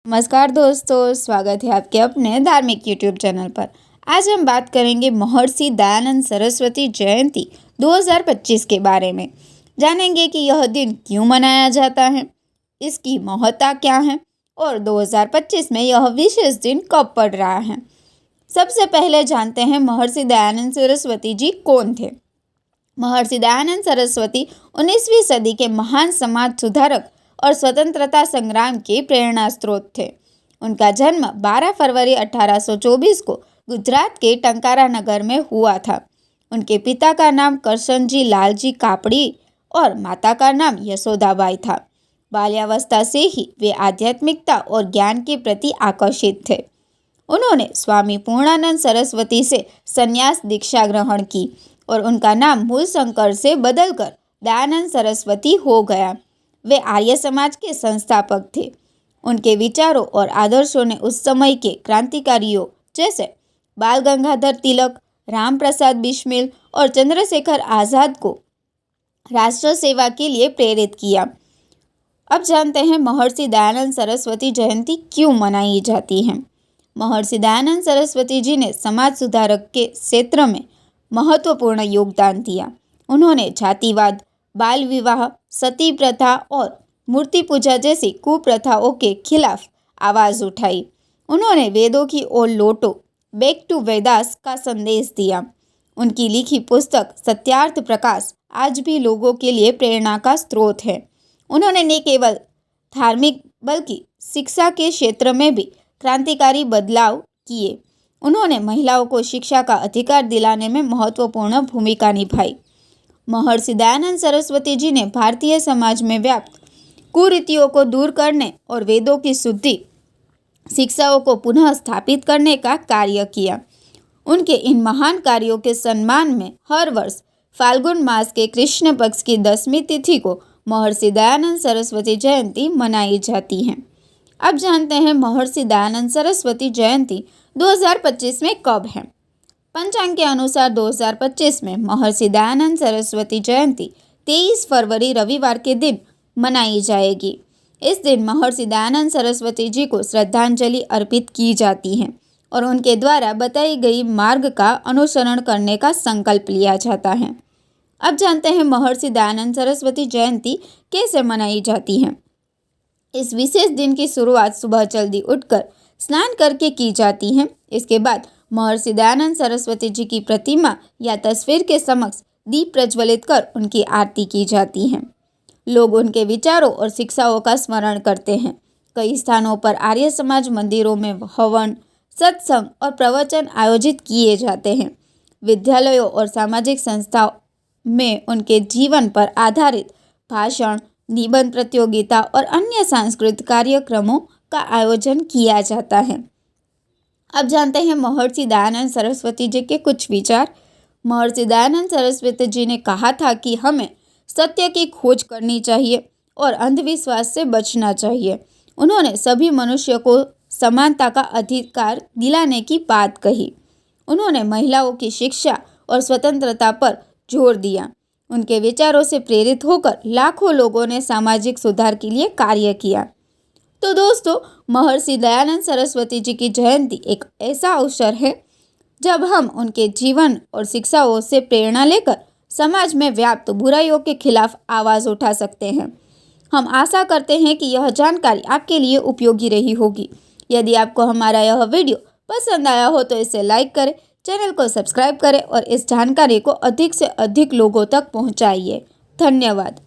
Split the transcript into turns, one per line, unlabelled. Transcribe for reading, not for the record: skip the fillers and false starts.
नमस्कार दोस्तों, स्वागत है आपके अपने धार्मिक यूट्यूब चैनल पर। आज हम बात करेंगे महर्षि दयानंद सरस्वती जयंती 2025 के बारे में। जानेंगे कि यह दिन क्यों मनाया जाता है, इसकी महत्ता क्या है और 2025 में यह विशेष दिन कब पड़ रहा है। सबसे पहले जानते हैं महर्षि दयानंद सरस्वती जी कौन थे। महर्षि दयानंद सरस्वती 19वीं सदी के महान समाज सुधारक और स्वतंत्रता संग्राम के प्रेरणा स्रोत थे। उनका जन्म 12 फरवरी 1824 को गुजरात के टंकारा नगर में हुआ था। उनके पिता का नाम करशनजी लालजी कापड़ी और माता का नाम यशोदाबाई था। बाल्यावस्था से ही वे आध्यात्मिकता और ज्ञान के प्रति आकर्षित थे। उन्होंने स्वामी पूर्णानंद सरस्वती से संन्यास दीक्षा ग्रहण की और उनका नाम मूल शंकर से बदलकर दयानंद सरस्वती हो गया। वे आर्य समाज के संस्थापक थे। उनके विचारों और आदर्शों ने उस समय के क्रांतिकारियों जैसे बाल गंगाधर तिलक, राम प्रसाद बिस्मिल और चंद्रशेखर आज़ाद को राष्ट्र सेवा के लिए प्रेरित किया। अब जानते हैं महर्षि दयानंद सरस्वती जयंती क्यों मनाई जाती है। महर्षि दयानंद सरस्वती जी ने समाज सुधारक के क्षेत्र में महत्वपूर्ण योगदान दिया। उन्होंने जातिवाद, बाल विवाह, सती प्रथा और मूर्ति पूजा जैसी कुप्रथाओं के खिलाफ आवाज़ उठाई। उन्होंने वेदों की ओर लौटो, बैक टू वेदास का संदेश दिया। उनकी लिखी पुस्तक सत्यार्थ प्रकाश आज भी लोगों के लिए प्रेरणा का स्रोत है। उन्होंने न केवल धार्मिक बल्कि शिक्षा के क्षेत्र में भी क्रांतिकारी बदलाव किए। उन्होंने महिलाओं को शिक्षा का अधिकार दिलाने में महत्वपूर्ण भूमिका निभाई। महर्षि दयानंद सरस्वती जी ने भारतीय समाज में व्याप्त कुरीतियों को दूर करने और वेदों की शुद्धि शिक्षाओं को पुनः स्थापित करने का कार्य किया। उनके इन महान कार्यों के सम्मान में हर वर्ष फाल्गुन मास के कृष्ण पक्ष की 10वीं तिथि को महर्षि दयानंद सरस्वती जयंती मनाई जाती है। अब जानते हैं महर्षि दयानंद सरस्वती जयंती 2025 में कब है। पंचांग के अनुसार 2025 में महर्षि दयानंद सरस्वती जयंती 23 फरवरी रविवार के दिन मनाई जाएगी। इस दिन महर्षि दयानंद सरस्वती जी को श्रद्धांजलि अर्पित की जाती है और उनके द्वारा बताई गई मार्ग का अनुसरण करने का संकल्प लिया जाता है। अब जानते हैं महर्षि दयानंद सरस्वती जयंती कैसे मनाई जाती है। इस विशेष दिन की शुरुआत सुबह जल्दी उठकर स्नान करके की जाती है। इसके बाद महर्षि दयानंद सरस्वती जी की प्रतिमा या तस्वीर के समक्ष दीप प्रज्वलित कर उनकी आरती की जाती है। लोग उनके विचारों और शिक्षाओं का स्मरण करते हैं। कई स्थानों पर आर्य समाज मंदिरों में हवन, सत्संग और प्रवचन आयोजित किए जाते हैं। विद्यालयों और सामाजिक संस्थाओं में उनके जीवन पर आधारित भाषण, निबंध प्रतियोगिता और अन्य सांस्कृतिक कार्यक्रमों का आयोजन किया जाता है। अब जानते हैं महर्षि दयानंद सरस्वती जी के कुछ विचार। महर्षि दयानंद सरस्वती जी ने कहा था कि हमें सत्य की खोज करनी चाहिए और अंधविश्वास से बचना चाहिए। उन्होंने सभी मनुष्य को समानता का अधिकार दिलाने की बात कही। उन्होंने महिलाओं की शिक्षा और स्वतंत्रता पर जोर दिया। उनके विचारों से प्रेरित होकर लाखों लोगों ने सामाजिक सुधार के लिए कार्य किया। तो दोस्तों, महर्षि दयानंद सरस्वती जी की जयंती एक ऐसा अवसर है जब हम उनके जीवन और शिक्षाओं से प्रेरणा लेकर समाज में व्याप्त बुराइयों के खिलाफ आवाज़ उठा सकते हैं। हम आशा करते हैं कि यह जानकारी आपके लिए उपयोगी रही होगी। यदि आपको हमारा यह वीडियो पसंद आया हो तो इसे लाइक करें, चैनल को सब्सक्राइब करें और इस जानकारी को अधिक से अधिक लोगों तक पहुंचाइए। धन्यवाद।